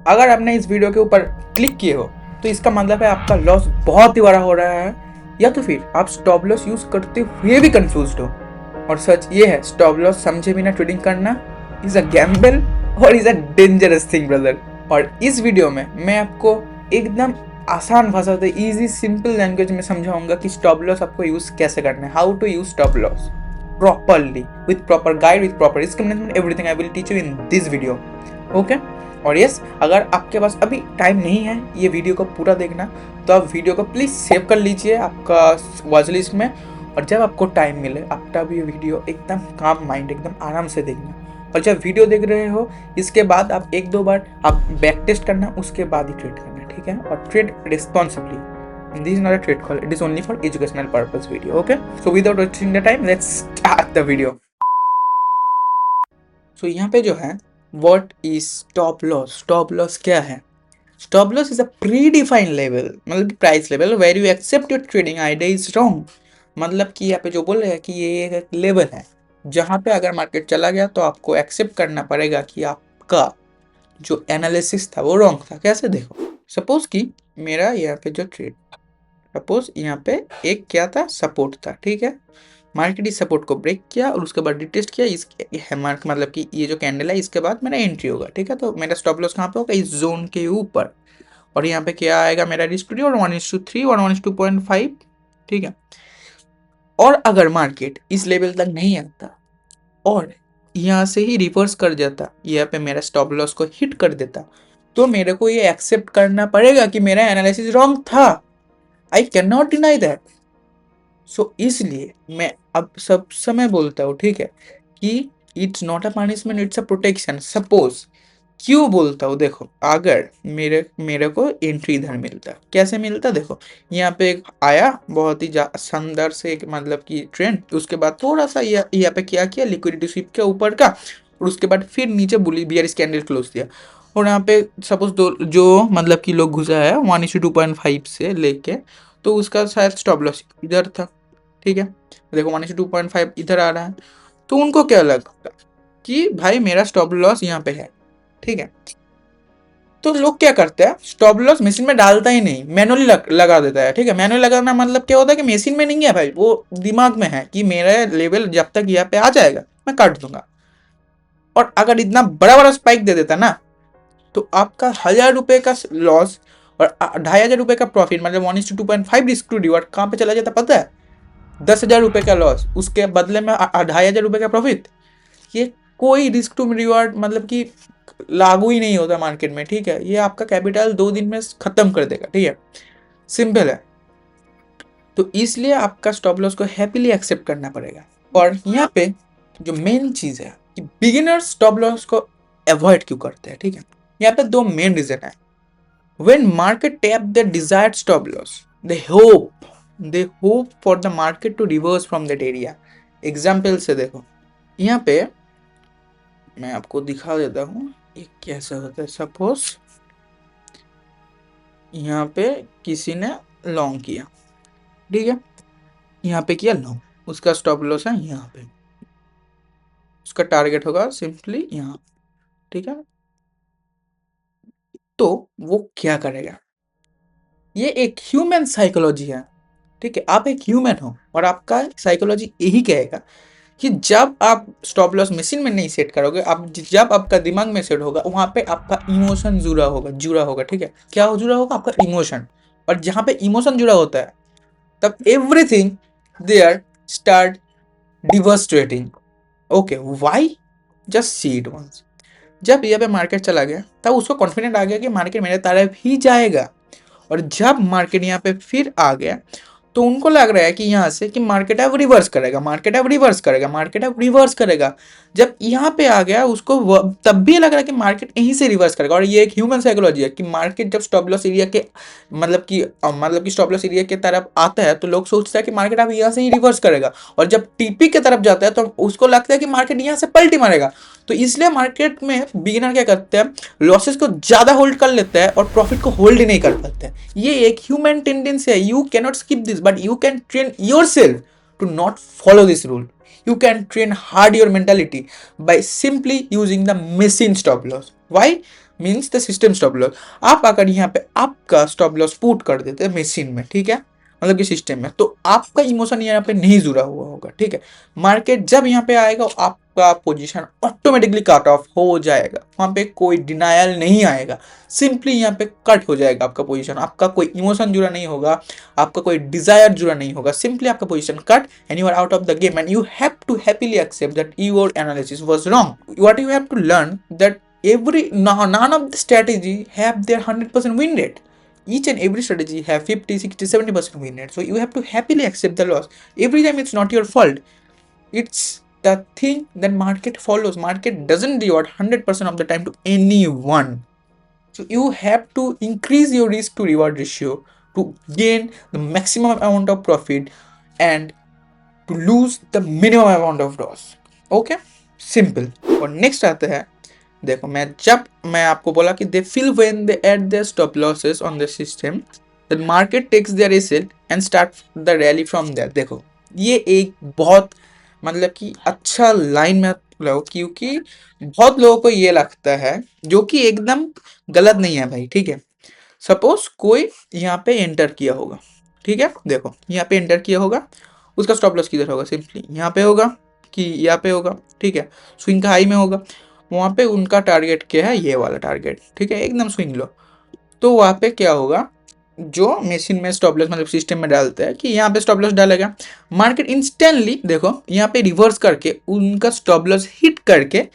अगर आपने इस वीडियो के ऊपर क्लिक किए हो तो इसका मतलब है आपका लॉस बहुत ही बड़ा हो रहा है, या तो फिर आप स्टॉप लॉस यूज करते हुए भी कंफ्यूज्ड हो। और सच ये है, स्टॉप लॉस समझे बिना ट्रेडिंग करना इज अ गैम्बल और is a dangerous thing brother. और इस वीडियो में मैं आपको एकदम आसान भाषा से इजी सिंपल लैंग्वेज में समझाऊंगा कि स्टॉप लॉस आपको यूज कैसे करना है, how to use stop loss properly with proper guide with proper risk management, everything I will teach you in this video. Okay और यस, अगर आपके पास अभी टाइम नहीं है ये वीडियो को पूरा देखना तो आप वीडियो को प्लीज सेव कर लीजिए आपका वॉच लिस्ट में, और जब आपको टाइम मिले आप तब ये वीडियो एकदम काम माइंड एकदम आराम से देखना। और जब वीडियो देख रहे हो इसके बाद आप एक दो बार आप बैक टेस्ट करना, उसके बाद ही ट्रेड करना, ठीक है? और trade responsibly. This is not a trade call, it is only for educational purpose video, okay? So without wasting the time, let's start the video. So यहाँ पे जो है what is stop loss? Stop loss क्या है? Stop loss is a predefined level, मतलब price level where you accept your trading idea is wrong. मतलब कि यहाँ पे जो बोल रहे हैं कि ये एक लेवल है जहाँ पे अगर मार्केट चला गया तो आपको एक्सेप्ट करना पड़ेगा कि आपका जो एनालिसिस था वो रॉन्ग था। कैसे? देखो, सपोज कि मेरा यहाँ पे जो ट्रेड, सपोज यहाँ पे एक क्या था, सपोर्ट था, ठीक है? मार्केट इस सपोर्ट को ब्रेक किया और उसके बाद डिटेस्ट किया, इस मार्क मतलब कि ये जो कैंडल है इसके बाद मेरा एंट्री होगा, ठीक है? तो मेरा स्टॉप लॉस कहाँ पे होगा? इस जोन के ऊपर। और यहाँ पे क्या आएगा मेरा रिस्क और 1:3 और 1:2.5, ठीक है? और अगर मार्केट इस लेवल तक नहीं आता और यहाँ से ही रिवर्स कर जाता, यहाँ पे मेरा स्टॉप लॉस को हिट कर देता, तो मेरे को ये एक्सेप्ट करना पड़ेगा कि मेरा एनालिसिस रॉन्ग था। I can not deny that. So इसलिए मैं अब सब समय बोलता हूँ, ठीक है, कि it's not a punishment, it's a protection. Suppose क्यों बोलता हूँ? देखो, अगर मेरे मेरे को एंट्री इधर मिलता, कैसे मिलता? देखो, यहाँ पे एक आया बहुत ही शानदार से एक मतलब कि ट्रेंड, उसके बाद थोड़ा सा यहाँ पे क्या किया, लिक्विडिटी स्वीप के ऊपर का, और उसके बाद फिर नीचे बुली बियरिश कैंडल क्लोज दिया। और यहाँ पे सपोज दो जो मतलब कि लोग घुसा है 1:2.5 से लेके, तो उसका शायद स्टॉप लॉस इधर था, ठीक है? देखो 1:2.5 इधर आ रहा है, तो उनको क्या लगता कि भाई मेरा स्टॉप लॉस यहाँ पे है, ठीक है? तो लोग क्या करते हैं, स्टॉप लॉस मशीन में डालता ही नहीं, मैनुअली लगा देता है, ठीक है? मैनुअली लगाना मतलब क्या होता है कि मशीन में नहीं है भाई, वो दिमाग में है कि मेरा लेवल जब तक यहाँ पे आ जाएगा मैं काट दूंगा। और अगर इतना बड़ा बड़ा स्पाइक दे देता ना, तो आपका 1,000 रुपए का लॉस और 2,500 रुपए का प्रॉफिट, मतलब 1:2.5 रिस्क टू रिवॉर्ड कहाँ पे चला जाता पता है? 10,000 रुपए का लॉस, उसके बदले में 2,500 रुपए का प्रॉफिट। ये कोई रिस्क टू रिवॉर्ड मतलब कि लागू ही नहीं होता मार्केट में, ठीक है? ये आपका कैपिटल 2 दिन में खत्म कर देगा, ठीक है? सिंपल है। तो इसलिए आपका स्टॉप लॉस को हैप्पीली एक्सेप्ट करना पड़ेगा। और यहाँ पे जो मेन चीज है कि बिगिनर्स स्टॉप लॉस को अवॉइड क्यों करते हैं, ठीक है? यहाँ पे दो मेन रीजन है। When market tap the desired stop loss, they hope for the market to reverse from that area. Example से देखो, यहाँ पे मैं आपको दिखा देता हूँ ये कैसा होता है। सपोज यहाँ पे किसी ने लॉन्ग किया, ठीक है? यहाँ पे किया लॉन्ग, उसका स्टॉप लॉस है यहाँ पे, उसका टारगेट होगा सिंपली यहाँ, ठीक है? तो वो क्या करेगा? ये एक ह्यूमन साइकोलॉजी है, ठीक है? आप एक ह्यूमन हो और आपका साइकोलॉजी यही कहेगा कि जब आप स्टॉप लॉस मशीन में नहीं सेट करोगे, आप जब आपका दिमाग में सेट होगा वहां पे आपका इमोशन जुड़ा होगा, ठीक है? क्या जुड़ा होगा? आपका इमोशन। और जहां पे इमोशन जुड़ा होता है तब everything there start devastating. Okay, why? Just see it once. जब यहाँ पे मार्केट चला गया तब उसको कॉन्फिडेंट आ गया कि मार्केट मेरे तरफ ही जाएगा। और जब मार्केट यहाँ पे फिर आ गया तो उनको लग रहा है कि यहाँ से कि मार्केट अब रिवर्स करेगा, मार्केट अब रिवर्स करेगा, मार्केट अब रिवर्स करेगा। जब यहाँ पे आ गया उसको तब भी लग रहा है कि मार्केट यहीं से रिवर्स करेगा। और ये एक ह्यूमन साइकोलॉजी है कि मार्केट जब स्टॉप लॉस एरिया के मतलब कि स्टॉप लॉस एरिया के तरफ आता है तो लोग सोचते हैं कि मार्केट अब यहाँ से ही रिवर्स करेगा, और जब टीपी के तरफ जाता है तो उसको लगता है कि मार्केट यहाँ से पलटी मारेगा। तो इसलिए मार्केट में बिगिनर क्या करते हैं, लॉसेस को ज्यादा होल्ड कर लेते हैं और प्रॉफिट को होल्ड ही नहीं कर पाते। ये एक ह्यूमन टेंडेंसी है। You can not skip this, but you can train yourself to not follow this rule. You can train hard your mentality by simply using the machine stop loss. Why? Means the system stop loss. आप अगर यहाँ पे आपका stop loss put कर देते हैं machine में, ठीक है, मतलब कि सिस्टम में, तो आपका इमोशन यहाँ पे नहीं जुड़ा हुआ होगा, ठीक है। मार्केट जब यहाँ पे आएगा आपका पोजीशन ऑटोमेटिकली कट ऑफ हो जाएगा, वहाँ पे कोई डिनायल नहीं आएगा, सिंपली यहाँ पे कट हो जाएगा आपका पोजीशन। आपका कोई इमोशन जुड़ा नहीं होगा, आपका कोई डिजायर जुड़ा नहीं होगा, सिंपली आपका position cut and you are out of the game and you have to happily accept that your analysis was wrong. What you have to learn that none of the strategy have their 100% win rate. Each and every strategy have 50, 60, 70% win rate. So you have to happily accept the loss. Every time it's not your fault. It's the thing that market follows. Market doesn't reward 100% of the time to anyone. So you have to increase your risk to reward ratio to gain the maximum amount of profit and to lose the minimum amount of loss. Okay? Simple. और next आता है, देखो मैं आपको बोला कि they feel when they hit their stop losses on the system that market takes their result and start the rally from there. देखो ये एक बहुत मतलब कि अच्छा लाइन में लो, क्योंकि बहुत लोगों को ये लगता है जो कि एकदम गलत नहीं है भाई, ठीक है। सपोज कोई यहाँ पे एंटर किया होगा, ठीक है, देखो यहाँ पे एंटर किया होगा, उसका स्टॉप लॉस किधर होगा, सिंपली यहाँ पे होगा कि यहाँ पे होगा, ठीक है, स्विंग का हाई में होगा। वहाँ पे उनका टारगेट क्या है, ये वाला टारगेट, ठीक है, एकदम स्विंग लो। तो वहाँ पे क्या होगा, जो मशीन में स्टॉप लॉस मतलब सिस्टम में डालते हैं कि यहाँ पे स्टॉप लॉस डालेगा, मार्केट इंस्टेंटली देखो यहाँ पे रिवर्स करके उनका स्टॉप लॉस हिट करके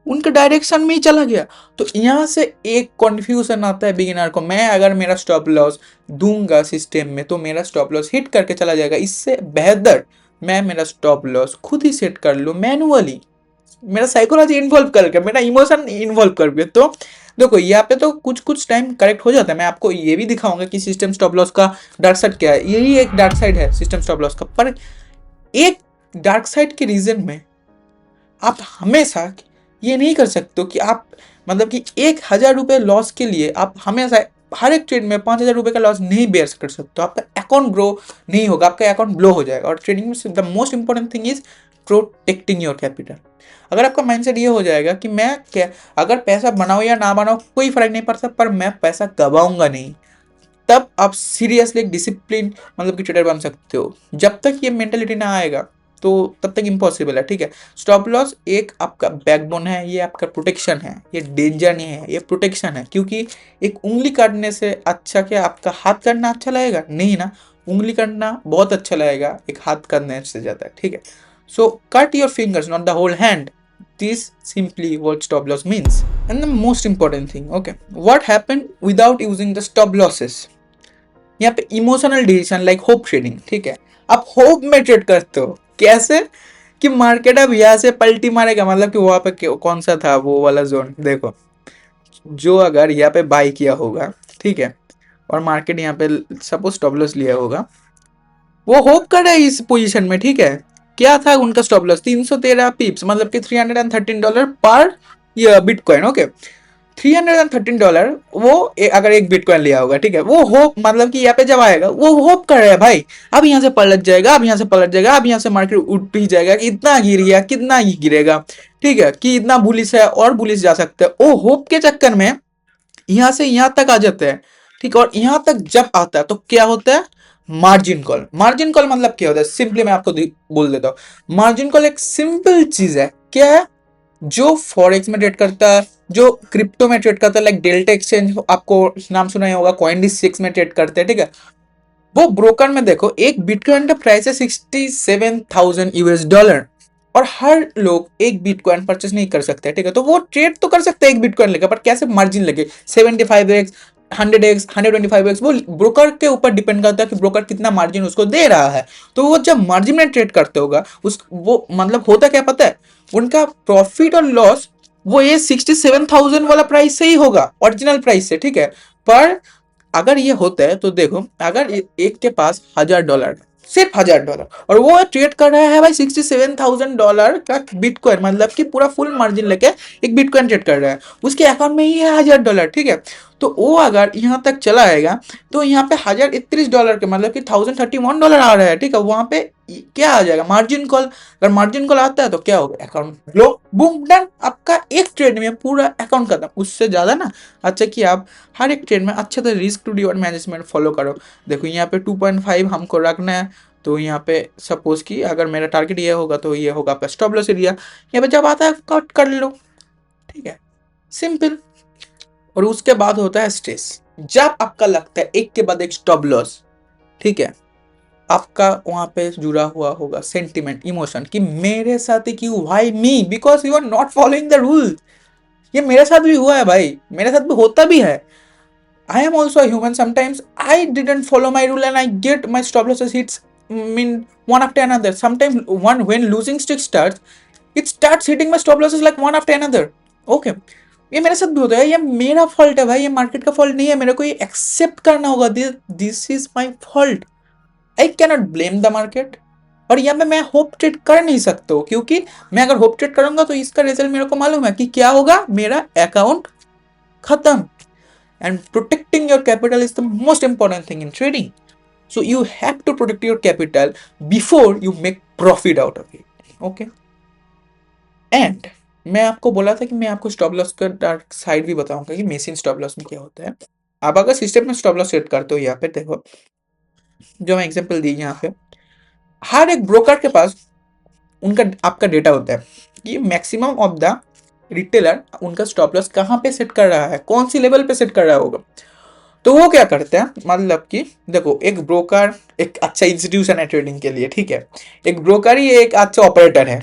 उनके डायरेक्शन में ही चला गया। तो यहाँ से एक कॉन्फ्यूजन आता है बिगिनर को, मैं अगर मेरा स्टॉप लॉस दूंगा सिस्टम में तो मेरा स्टॉप लॉस हिट करके चला जाएगा, इससे बेहतर मैं मेरा स्टॉप लॉस खुद ही सेट कर लूँ मैनुअली, मेरा साइकोलॉजी इन्वॉल्व करके, मेरा इमोशन इन्वॉल्व करके। तो देखो यहाँ पे तो कुछ कुछ टाइम करेक्ट हो जाता है। मैं आपको ये भी दिखाऊंगा कि सिस्टम स्टॉप लॉस का डार्क साइड क्या है, यही एक डार्क साइड है सिस्टम स्टॉप लॉस का। पर एक डार्क साइड के रीजन में आप हमेशा ये नहीं कर सकते हो कि आप मतलब कि 1,000 रुपये लॉस के लिए आप हमेशा हर एक ट्रेड में 5,000 रुपये का लॉस नहीं बेयर कर सकते हो। आपका अकाउंट ग्रो नहीं होगा, आपका अकाउंट ब्लो हो जाएगा। और ट्रेडिंग में the most important thing is protecting your capital. अगर आपका माइंडसेट ये हो जाएगा कि मैं क्या, अगर पैसा बनाओ या ना बनाओ कोई फर्क नहीं पड़ता, पर मैं पैसा गवाऊंगा नहीं, तब आप सीरियसली एक डिसिप्लिन मतलब कि ट्रेडर बन सकते हो। जब तक ये मेंटेलिटी ना आएगा तो तब तक इम्पॉसिबल है, ठीक है। स्टॉप लॉस एक आपका बैकबोन है, ये आपका प्रोटेक्शन है, ये डेंजर नहीं है, ये प्रोटेक्शन है। क्योंकि एक उंगली काटने से अच्छा क्या आपका हाथ काटना अच्छा लगेगा, नहीं ना, उंगली काटना बहुत अच्छा लगेगा एक हाथ काटने से ज़्यादा, ठीक है। So cut your fingers not the whole hand, this simply what stop loss means. And the most important thing, okay, what happened without using the stop losses? यहाँ पे emotional decision like hope trading, ठीक है, आप hope में trade करते हो। कैसे कि मार्केट अब यहाँ से पलटी मारेगा, मतलब कि वहाँ पे कौन सा था वो वाला जोन, देखो जो अगर यहाँ पे बाई किया होगा, ठीक है, और मार्केट यहाँ पे सपोज स्टॉप लॉस लिया होगा, वो होप कर रहा है इस पोजीशन में, ठीक है। क्या था उनका स्टॉप लॉस 313 पिप्स, मतलब कि $313 पर बिटकॉइन, ओके, $313 वो अगर एक बिटकॉइन लिया होगा, ठीक है, वो होप मतलब कि यहाँ पे जब आएगा वो होप कर रहा है भाई अब यहाँ से पलट जाएगा, अब यहाँ से पलट जाएगा, अब यहाँ से मार्केट उठ भी जाएगा, कि इतना गिर गया, कितना ही गिरेगा, ठीक है, कि इतना बुलिश है और बुलिश जा सकता है। वो होप के चक्कर में यहाँ से यहाँ तक आ जाते हैं, ठीक है। और यहाँ तक जब आता है तो क्या होता है, मार्जिन कॉल। मार्जिन कॉल मतलब क्या होता है, सिंपली मैं आपको बोल देता हूँ। मार्जिन कॉल एक सिंपल चीज है, क्या है, जो फॉरेक्स में ट्रेड करता है, जो क्रिप्टो में ट्रेड करता है, लाइक डेल्टा एक्सचेंज, आपको नाम सुना ही होगा, CoinDesk में ट्रेड करते हैं, ठीक है। वो ब्रोकर में देखो एक बिटकॉइन का प्राइस है $67,000 और हर लोग एक बिटकॉइन परचेस नहीं कर सकते, ठीक है। तो वो ट्रेड तो कर सकते हैं एक बिटकॉइन लेकर, पर कैसे मार्जिन लगे 75x 100x 125x, वो ब्रोकर के ऊपर डिपेंड करता है कि ब्रोकर कितना मार्जिन उसको दे रहा है। तो वो जब मार्जिन में ट्रेड करते होगा उस वो मतलब होता क्या पता है, उनका प्रॉफिट और लॉस वो ये 67,000 वाला प्राइस से ही होगा, ओरिजिनल प्राइस से, ठीक है। पर अगर ये होता है तो देखो अगर एक के पास $1,000, सिर्फ $1,000, और वो ट्रेड कर रहा है भाई $67,000 का बिटकॉइन, मतलब कि पूरा फुल मार्जिन लेके एक बिटकॉइन ट्रेड कर रहा है, उसके अकाउंट में ही है $1,000, ठीक है। तो वो अगर यहाँ तक चला आएगा तो यहाँ पे $1031 के मतलब कि $1031 आ रहा है, ठीक है। वहां पे क्या आ जाएगा, मार्जिन कॉल। अगर मार्जिन कॉल आता है तो क्या होगा, अकाउंट लो, बूम डन, आपका एक ट्रेड में पूरा अकाउंट खत्म। उससे ज्यादा ना अच्छा कि आप हर एक ट्रेड में अच्छे से risk to reward management follow करो। देखो यहाँ पे 2.5 हमको रखना है, तो यहाँ पे सपोज कि अगर मेरा टारगेट ये होगा तो ये होगा आपका स्टॉप लॉस एरिया, यहाँ पे जब आता है कट कर लो, ठीक है, सिंपल। और उसके बाद होता है स्ट्रेस, जब आपका लगता है एक के बाद एक स्टॉप लॉस, ठीक है, आपका वहां पे जुड़ा हुआ होगा सेंटिमेंट, इमोशन कि मेरे साथ ही क्यों, why me, because you are not following the rule. ये मेरे साथ भी हुआ है भाई, मेरे साथ भी होता भी है। I am also a human. Sometimes I didn't follow my rule and I get my stop losses hits mean one after another. Sometimes when losing streak starts, it starts hitting my stop losses like one after another. Okay. ये मेरे साथ भी होता है, ये मेरा fault है भाई, ये मार्केट का फॉल्ट नहीं है, मेरे को ये एक्सेप्ट करना होगा, this is my fault. I cannot blame the market. और यहाँ पे मैं होप ट्रेड कर नहीं सकता हूँ, क्योंकि मैं अगर होप ट्रेड करूंगा तो इसका रिजल्ट मेरे को मालूम है कि क्या होगा, मेरा अकाउंट खत्म। And protecting your capital is the most important thing in trading. So you have to protect your capital before you make profit out of it. Okay. And मैं आपको बोला था कि मैं आपको स्टॉप लॉस का डार्क साइड भी बताऊंगा कि मेसिन स्टॉप लॉस में क्या होता है। आप अगर सिस्टम में स्टॉप लॉस सेट करते हो, यहाँ पे देखो जो मैं एग्जांपल दी यहाँ पे, हर एक ब्रोकर के पास उनका आपका डेटा होता है कि मैक्सिमम ऑफ द रिटेलर उनका स्टॉप लॉस कहाँ पे सेट कर रहा है, कौन सी लेवल पे सेट कर रहा होगा। तो वो क्या करते हैं, मतलब कि देखो एक ब्रोकर एक अच्छा इंस्टीट्यूशन है ट्रेडिंग के लिए, ठीक है, एक ब्रोकर ही एक अच्छा ऑपरेटर है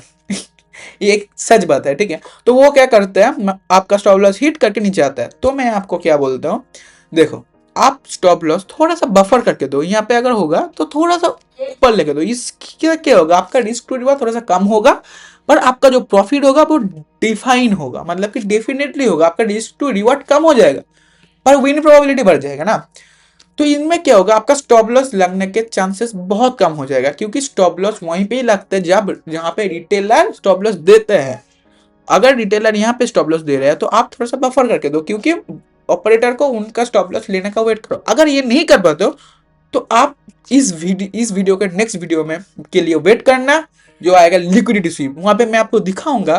ये एक सच बात है, ठीक है। तो वो क्या करते हैं, आपका स्टॉप लॉस हिट करके नीचे आता है, तो मैं आपको क्या बोलता हूँ, देखो आप स्टॉप लॉस थोड़ा सा बफर करके दो, यहाँ पे अगर होगा तो थोड़ा सा ऊपर लेके दो, इससे क्या होगा, आपका रिस्क टू रिवॉर्ड थोड़ा सा कम होगा, पर आपका जो प्रॉफिट होगा वो डिफाइन होगा, मतलब कि डेफिनेटली होगा, आपका रिस्क टू रिवॉर्ड कम हो जाएगा पर विन प्रोबेबिलिटी बढ़ जाएगा ना। तो इनमें क्या होगा, आपका स्टॉप लॉस लगने के चांसेस बहुत कम हो जाएगा, क्योंकि स्टॉप लॉस वहीं पे ही लगता है जब जहां पे रिटेलर स्टॉप लॉस देते हैं। अगर रिटेलर यहाँ पे स्टॉप लॉस दे रहे हैं तो आप थोड़ा सा बफर करके दो, क्योंकि ऑपरेटर को उनका स्टॉप लॉस लेने का वेट करो। अगर ये नहीं कर पाते हो तो आप इस वीडियो के नेक्स्ट वीडियो में के लिए वेट करना, जो आएगा लिक्विडिटी स्वीप। वहां पे मैं आपको दिखाऊंगा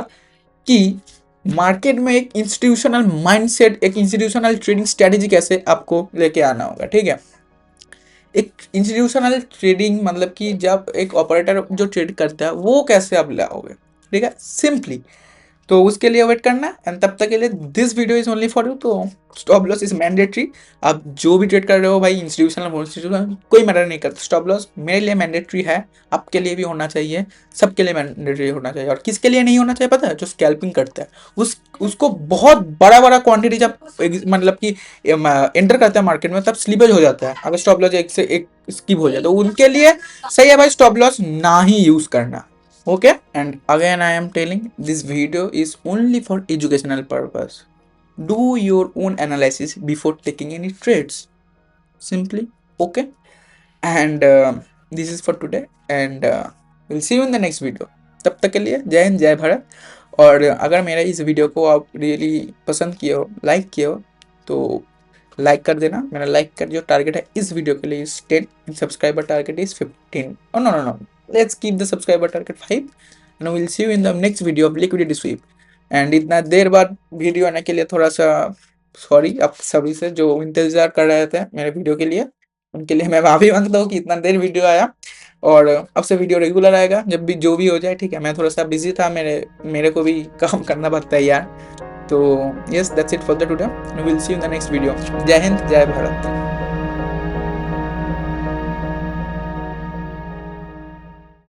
कि मार्केट में एक इंस्टीट्यूशनल माइंडसेट, एक इंस्टीट्यूशनल ट्रेडिंग स्ट्रेटेजी कैसे आपको लेके आना होगा, ठीक है। एक इंस्टीट्यूशनल ट्रेडिंग मतलब कि जब एक ऑपरेटर जो ट्रेड करता है वो कैसे आप लाओगे, ठीक है, सिंपली। तो उसके लिए वेट करना, एंड तब तक के लिए this video is only for you. तो स्टॉप लॉस इज मैंडेटरी। आप जो भी ट्रेड कर रहे हो भाई, इंस्टीट्यूशनल कोई मैटर नहीं करता, स्टॉप लॉस मेरे लिए मैंडेटरी है, आपके लिए भी होना चाहिए, सबके लिए मैंडेटरी होना चाहिए। और किसके लिए नहीं होना चाहिए पता है, जो स्कैल्पिंग करता है, उसको बहुत बड़ा बड़ा क्वांटिटी जब मतलब कि एंटर करता है मार्केट में तब स्लीपेज हो जाता है, अगर स्टॉप लॉस एक से एक स्किप हो जाए तो उनके लिए सही है भाई स्टॉप लॉस ना ही यूज करना। Okay, and again I am telling this video is only for educational purpose. Do your own analysis before taking any trades, simply. Okay, and this is for today, and we'll see you in the next video. तब तक के लिए जय हिंद जय भारत। और अगर मेरा इस वीडियो को आप रियली पसंद किए हो, लाइक किए हो, तो लाइक कर देना। मेरा लाइक कर जो टारगेट है इस वीडियो के लिए is 10, subscriber target is 15। Oh no no no, let's keep the subscriber target 5 and we'll see you in the next video of liquidity sweep। and इतना देर बाद वीडियो आने के लिए थोड़ा सा सॉरी आप सभी से जो इंतजार कर रहे थे मेरे वीडियो के लिए, उनके लिए मैं माफी मांगता हूँ कि इतना देर वीडियो आया। और अब से वीडियो रेगुलर आएगा जब भी जो भी हो जाए, ठीक है। मैं थोड़ा सा बिजी था, मेरे को भी काम करना पड़ता है यार। तो yes, that's it for the today, will see you in the next video. जय हिंद जय भारत।